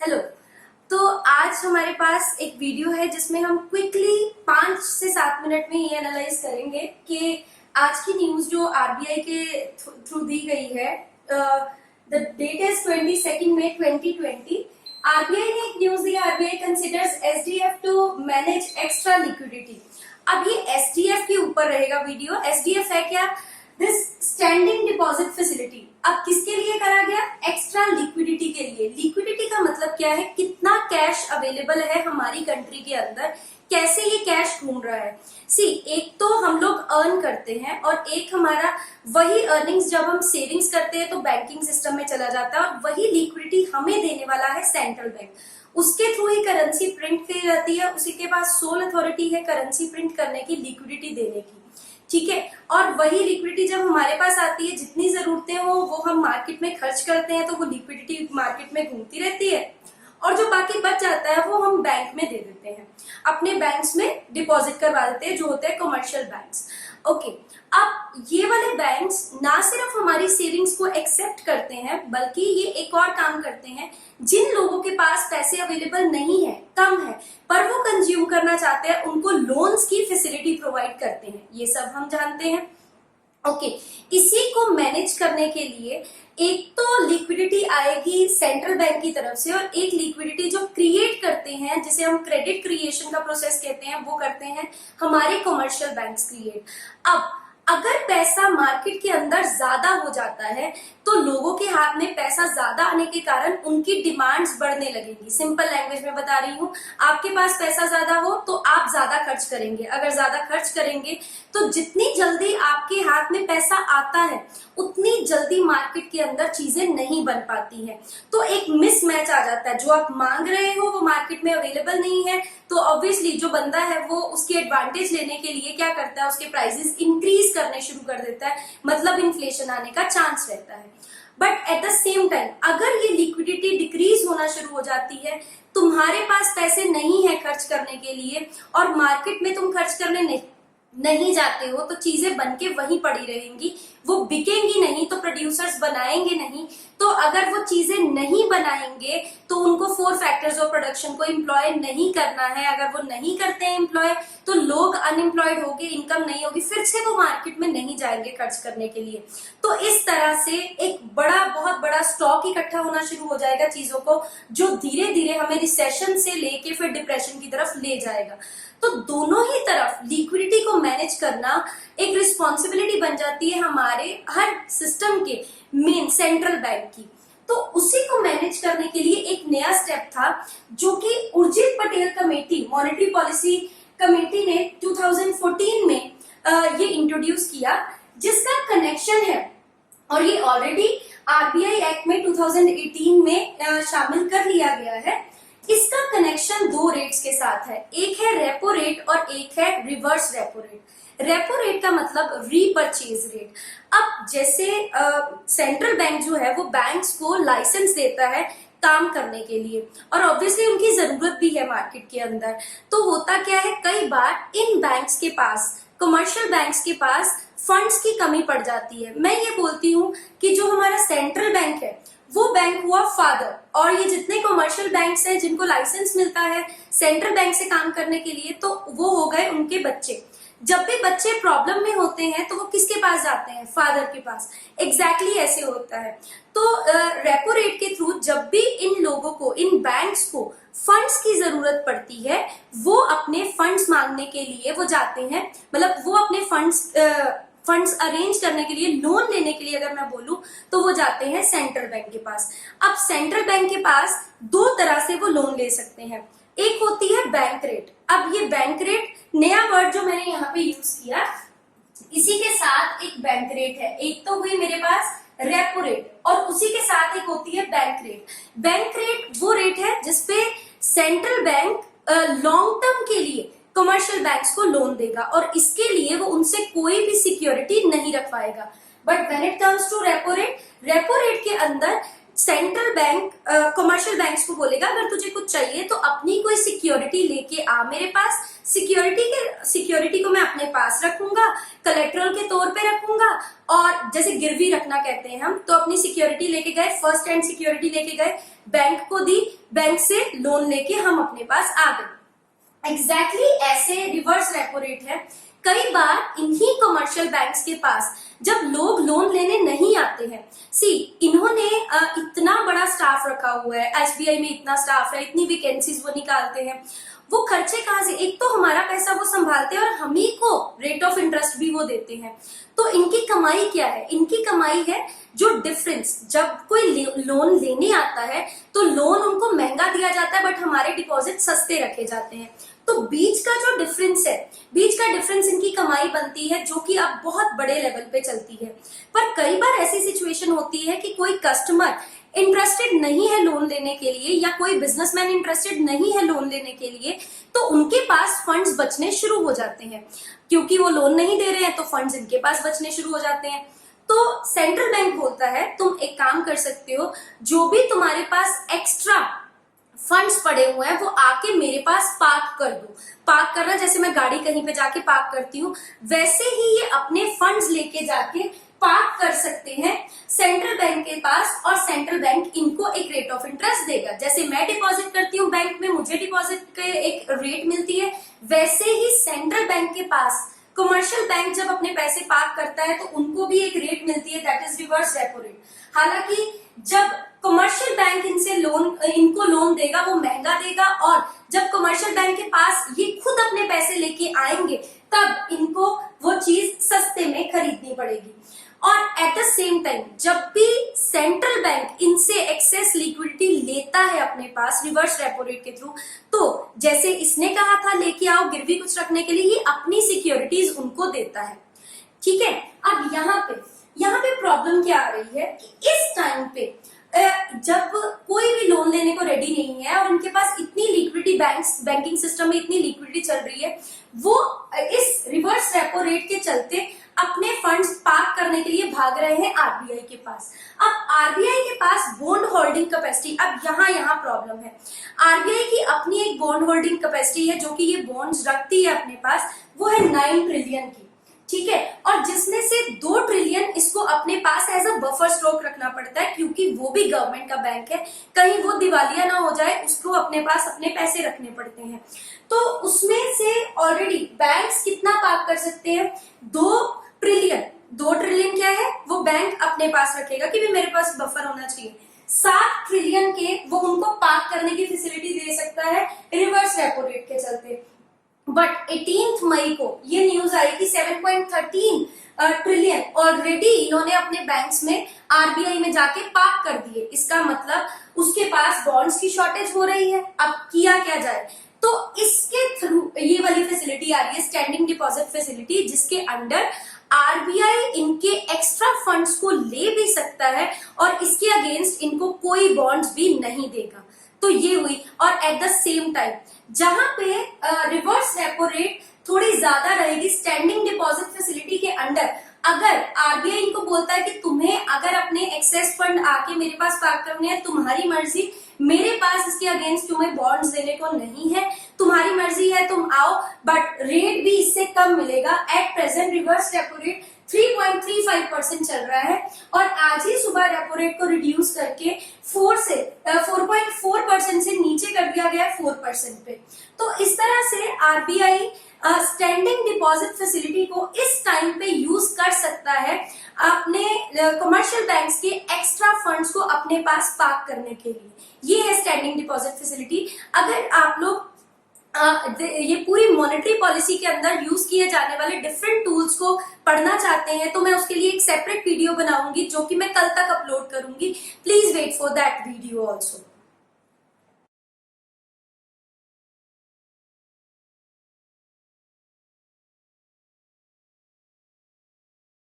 Hello. तो आज हमारे पास एक वीडियो है जिसमें हम क्विकली 5 से 7 मिनट में ये एनालाइज करेंगे कि आज की न्यूज जो आरबीआई के थ्रू दी गई है। द डेट इज 22 मई 2020। आरबीआई ने एक न्यूज दी, RBI considers SDF to manage extra liquidity. अब ये एसडीएफ के ऊपर रहेगा वीडियो। एसडीएफ है क्या? This standing deposit facility. अब किसके लिए करा गया? एक्स्ट्रा लिक्विडिटी के लिए। लिक्विडिटी का मतलब क्या है? कितना कैश अवेलेबल है हमारी कंट्री के अंदर, कैसे ये कैश घूम रहा है। एक तो हम लोग अर्न करते हैं और एक हमारा वही अर्निंग्स जब हम सेविंग्स करते हैं तो बैंकिंग सिस्टम में चला जाता है और वही लिक्विडिटी हमें देने वाला है सेंट्रल बैंक। उसके थ्रू ही करेंसी प्रिंट की जाती है। उसी के पास सोल अथॉरिटी है करेंसी प्रिंट करने की, लिक्विडिटी देने की। ठीक है। और वही लिक्विडिटी जब हमारे पास आती है, जितनी जरूरतें हो वो हम मार्केट में खर्च करते हैं तो वो लिक्विडिटी मार्केट में घूमती रहती है और जो बाकी बच जाता है वो हम बैंक में दे देते हैं, अपने बैंक्स में डिपॉजिट करवा देते हैं, जो होते हैं कमर्शियल बैंक्स। ओके। अब ये वाले बैंक्स ना सिर्फ हमारी सेविंग्स को एक्सेप्ट करते हैं बल्कि ये एक और काम करते हैं। जिन लोगों के पास पैसे अवेलेबल नहीं है, कम है, पर वो कंज्यूम करना चाहते हैं, उनको लोन्स की फैसिलिटी प्रोवाइड करते हैं। ये सब हम जानते हैं। ओके। इसी को मैनेज करने के लिए एक तो लिक्विडिटी आएगी सेंट्रल बैंक की तरफ से और एक लिक्विडिटी जो क्रिएट करते हैं, जिसे हम क्रेडिट क्रिएशन का प्रोसेस कहते हैं, वो करते हैं हमारे कमर्शियल बैंक्स क्रिएट। अब अगर पैसा मार्केट के अंदर ज्यादा हो जाता है तो लोगों के हाथ में पैसा ज्यादा आने के कारण उनकी डिमांड्स बढ़ने लगेंगी। सिंपल लैंग्वेज में बता रही हूँ, आपके पास पैसा ज्यादा हो तो आप ज्यादा खर्च करेंगे। अगर ज्यादा खर्च करेंगे तो जितनी जल्दी आपके हाथ में पैसा आता है उतनी जल्दी मार्केट के अंदर चीजें नहीं बन पाती हैं। तो एक मिसमैच आ जाता है। जो आप मांग रहे हो वो मार्केट में अवेलेबल नहीं है तो ऑब्वियसली जो बंदा है वो उसके एडवांटेज लेने के लिए क्या करता है, उसके प्राइसेस इंक्रीज करने शुरू कर देता है, मतलब इन्फ्लेशन आने का चांस रहता है। But at the same time अगर ये लिक्विडिटी डिक्रीज होना शुरू हो जाती है, तुम्हारे पास पैसे नहीं है खर्च करने के लिए और मार्केट में तुम खर्च करने नहीं जाते हो, तो चीजें बनके वहीं पड़ी रहेंगी, वो बिकेंगी नहीं, तो प्रोड्यूसर्स बनाएंगे नहीं। तो अगर वो चीजें नहीं बनाएंगे तो उनको 4 फैक्टर्स ऑफ प्रोडक्शन को एम्प्लॉय नहीं करना है। अगर वो नहीं करते हैं एम्प्लॉय तो लोग अनएम्प्लॉयड होके इनकम नहीं होगी, फिर से वो मार्केट में नहीं जाएंगे खर्च करने के लिए। तो इस तरह से एक बहुत बड़ा स्टॉक इकट्ठा होना शुरू हो जाएगा चीजों को, जो धीरे धीरे हमें रिसेशन से लेके फिर डिप्रेशन की तरफ ले जाएगा। तो दोनों ही तरफ लिक्विडिटी को मैनेज करना एक रिस्पॉन्सिबिलिटी बन जाती है हमारे हर सिस्टम के मेन सेंट्रल बैंक की। तो उसी को मैनेज करने के लिए एक नया स्टेप था जो कि Urjit Patel committee, monetary policy committee ने 2014 में ये इंट्रोड्यूस किया, जिसका कनेक्शन है और ये ऑलरेडी आरबीआई एक्ट में 2018 में शामिल कर लिया गया है। इसका कनेक्शन 2 रेट्स के साथ है, एक है रेपो रेट और एक है reverse repo rate. Repo rate का मतलब रीपरचेज रेट। अब जैसे सेंट्रल बैंक जो है वो बैंक्स को लाइसेंस देता है काम करने के लिए और ऑब्वियसली उनकी जरूरत भी है मार्केट के अंदर। तो होता क्या है, कई बार इन बैंक्स के पास, कमर्शियल बैंक्स के पास फंड्स की कमी पड़ जाती है। मैं ये बोलती हूँ कि जो हमारा सेंट्रल बैंक है वो बैंक हुआ फादर और ये जितने कमर्शियल बैंक्स हैं जिनको लाइसेंस मिलता है सेंट्रल बैंक से काम करने के लिए, तो वो हो गए उनके बच्चे। जब भी बच्चे प्रॉब्लम में होते हैं तो वो किसके पास जाते हैं? फादर के पास। एग्जैक्टली ऐसे होता है। तो रेपो रेट के थ्रू जब भी इन लोगों को, इन बैंक्स को फंड्स की जरूरत पड़ती है, वो अपने फंड्स मांगने के लिए वो जाते हैं, मतलब वो अपने फंड्स अरेंज करने के लिए, लोन लेने के लिए अगर मैं बोलूं तो वो जाते हैं सेंट्रल बैंक के पास। अब सेंट्रल बैंक के पास 2 तरह से वो लोन ले सकते हैं। एक होती है बैंक रेट। अब ये बैंक रेट नया वर्ड जो मैंने यहाँ पे यूज किया, इसी के साथ एक बैंक रेट है। एक तो हुई मेरे पास रेपो रेट और उसी के साथ एक होती है बैंक रेट। बैंक रेट वो रेट है जिसपे सेंट्रल बैंक लॉन्ग टर्म के लिए कमर्शियल बैंक्स को लोन देगा और इसके लिए वो उनसे कोई भी सिक्योरिटी नहीं रखवाएगा। But when it comes to repo rate के अंदर सेंट्रल बैंक कमर्शियल बैंक्स को बोलेगा अगर तुझे कुछ चाहिए तो अपनी कोई सिक्योरिटी लेके आ मेरे पास, सिक्योरिटी को मैं अपने पास रखूंगा, कलेक्ट्रल के तौर पे रखूंगा, और जैसे गिरवी रखना कहते हैं हम, तो अपनी सिक्योरिटी लेके गए, फर्स्ट हैंड सिक्योरिटी लेके गए, बैंक को दी, बैंक से लोन लेके हम अपने पास आ गए। एग्जैक्टली ऐसे रिवर्स रेपो रेट है। कई बार इन्हीं कमर्शियल बैंक्स के पास जब लोग लोन लेने नहीं आते हैं, इन्होंने इतना बड़ा स्टाफ रखा हुआ है, एसबीआई में इतना स्टाफ है, इतनी वैकेंसीज वो निकालते हैं, वो खर्चे कहाँ से, एक तो हमारा पैसा वो संभालते हैं और हम ही को रेट ऑफ इंटरेस्ट भी वो देते हैं। तो इनकी कमाई क्या है? इनकी कमाई है जो डिफरेंस, जब कोई लोन लेने आता है तो लोन उनको महंगा दिया जाता है बट हमारे डिपॉजिट सस्ते रखे जाते हैं, तो बीच का जो डिफरेंस है, बीच का डिफरेंस इनकी कमाई बनती है, जो कि अब बहुत बड़े लेवल पे चलती है। पर कई बार ऐसी सिचुएशन होती है कि कोई कस्टमर इंटरेस्टेड नहीं है लोन लेने के लिए, या कोई बिजनेसमैन इंटरेस्टेड नहीं है लोन लेने के लिए, तो उनके पास फंड्स बचने शुरू हो जाते हैं, क्योंकि वो लोन नहीं दे रहे हैं तो फंड्स इनके पास बचने शुरू हो जाते हैं। तो सेंट्रल बैंक बोलता है तुम एक काम कर सकते हो, जो भी तुम्हारे पास एक्स्ट्रा फंड्स पड़े हुए हैं वो आके मेरे पास पार्क कर दो। पार्क करना जैसे मैं गाड़ी कहीं पे जाके पार्क करती हूँ, वैसे ही ये अपने फंड्स लेके जाके पार्क कर सकते हैं सेंट्रल बैंक के पास, और सेंट्रल बैंक इनको एक रेट ऑफ इंटरेस्ट देगा। जैसे मैं डिपॉजिट करती हूँ बैंक में, मुझे डिपॉजिट के एक रेट मिलती है, वैसे ही सेंट्रल बैंक के पास कमर्शियल बैंक जब अपने पैसे पार्क करता है तो उनको भी एक रेट मिलती है, that is reverse repo rate. हालांकि जब कमर्शियल बैंक इनको लोन देगा वो महंगा देगा, और जब कमर्शियल बैंक के पास ये खुद अपने पैसे लेके आएंगे तब इनको वो चीज सस्ते में खरीदनी पड़ेगी। और एट द सेम टाइम जब भी सेंट्रल बैंक इनसे एक्सेस लिक्विडिटी लेता है अपने पास रिवर्स रेपो रेट के थ्रू, तो जैसे इसने कहा था लेके आओ गिरवी कुछ रखने के लिए, ये अपनी सिक्योरिटीज उनको देता है। ठीक है, अब यहाँ पे प्रॉब्लम क्या आ रही है कि इस टाइम पे जब कोई भी लोन लेने को रेडी नहीं है और उनके पास इतनी लिक्विडिटी, बैंकिंग सिस्टम में इतनी लिक्विडिटी चल रही है, वो इस रिवर्स रेपो रेट के चलते अपने फंड्स पार्क करने के लिए भाग रहे हैं आरबीआई के पास। अब आरबीआई के पास बॉन्ड होल्डिंग कैपेसिटी, अब यहाँ प्रॉब्लम है। आरबीआई की अपनी एक बॉन्ड होल्डिंग कैपेसिटी है जो कि ये बॉन्ड्स रखती है अपने पास, वो है 9 ट्रिलियन की। ठीक है, और जिसमें से 2 ट्रिलियन इसको अपने पास एज अ बफर स्टॉक रखना पड़ता है, क्योंकि वो भी गवर्नमेंट का बैंक है, कहीं वो दिवालिया ना हो जाए, उसको अपने पास अपने पैसे रखने पड़ते हैं। तो उसमें से ऑलरेडी बैंक्स कितना पार्क कर सकते हैं? 2 ट्रिलियन। 2 ट्रिलियन क्या है? वो बैंक अपने पास रखेगा कि भी मेरे पास बफर होना चाहिए। 7 ट्रिलियन के वो उनको पार्क करने की फैसिलिटी दे सकता है रिवर्स रेपो रेट के चलते। बट 18 मई को ये न्यूज आई कि 7.13 ट्रिलियन ऑलरेडी इन्होंने अपने बैंक्स में आरबीआई में जाके पार्क कर दिए। इसका मतलब उसके पास बॉन्ड्स की शॉर्टेज हो रही है। अब किया क्या जाए? तो इसके थ्रू ये वाली फैसिलिटी आ रही है, स्टैंडिंग डिपॉजिट फैसिलिटी, जिसके अंडर आरबीआई इनके एक्स्ट्रा फंड्स को ले भी सकता है और इसके अगेंस्ट इनको कोई बॉन्ड्स भी नहीं देगा। तो ये हुई। और एट द सेम टाइम जहां पे रिवर्स रेपो रेट थोड़ी ज्यादा रहेगी स्टैंडिंग डिपॉजिट फैसिलिटी के अंडर, अगर आरबीआई इनको बोलता है कि तुम्हें अगर अपने एक्सेस फंड आके मेरे पास पार्क करने हैं, तुम्हारी मर्जी, मेरे पास इसके अगेंस्ट तुम्हें बॉन्ड्स देने को नहीं है, तुम्हारी मर्जी है तुम आओ, बट रेट भी इससे कम मिलेगा। At present reverse repo rate 3.35% चल रहा है और आज ही सुबह रेपो रेट को रिड्यूस करके 4.4% से नीचे कर दिया गया 4% पे। तो इस तरह से आरबीआई स्टैंडिंग डिपॉजिट फैसिलिटी को इस टाइम पे यूज कर सकता है अपने कमर्शियल बैंक्स के एक्स्ट्रा फंड्स को अपने पास पार्क करने के लिए। ये है स्टैंडिंग डिपॉजिट फैसिलिटी। अगर आप लोग ये पूरी मॉनेटरी पॉलिसी के अंदर यूज किए जाने वाले डिफरेंट टूल्स को पढ़ना चाहते हैं तो मैं उसके लिए एक सेपरेट वीडियो बनाऊंगी जो कि मैं कल तक अपलोड करूंगी। Please wait for that video also.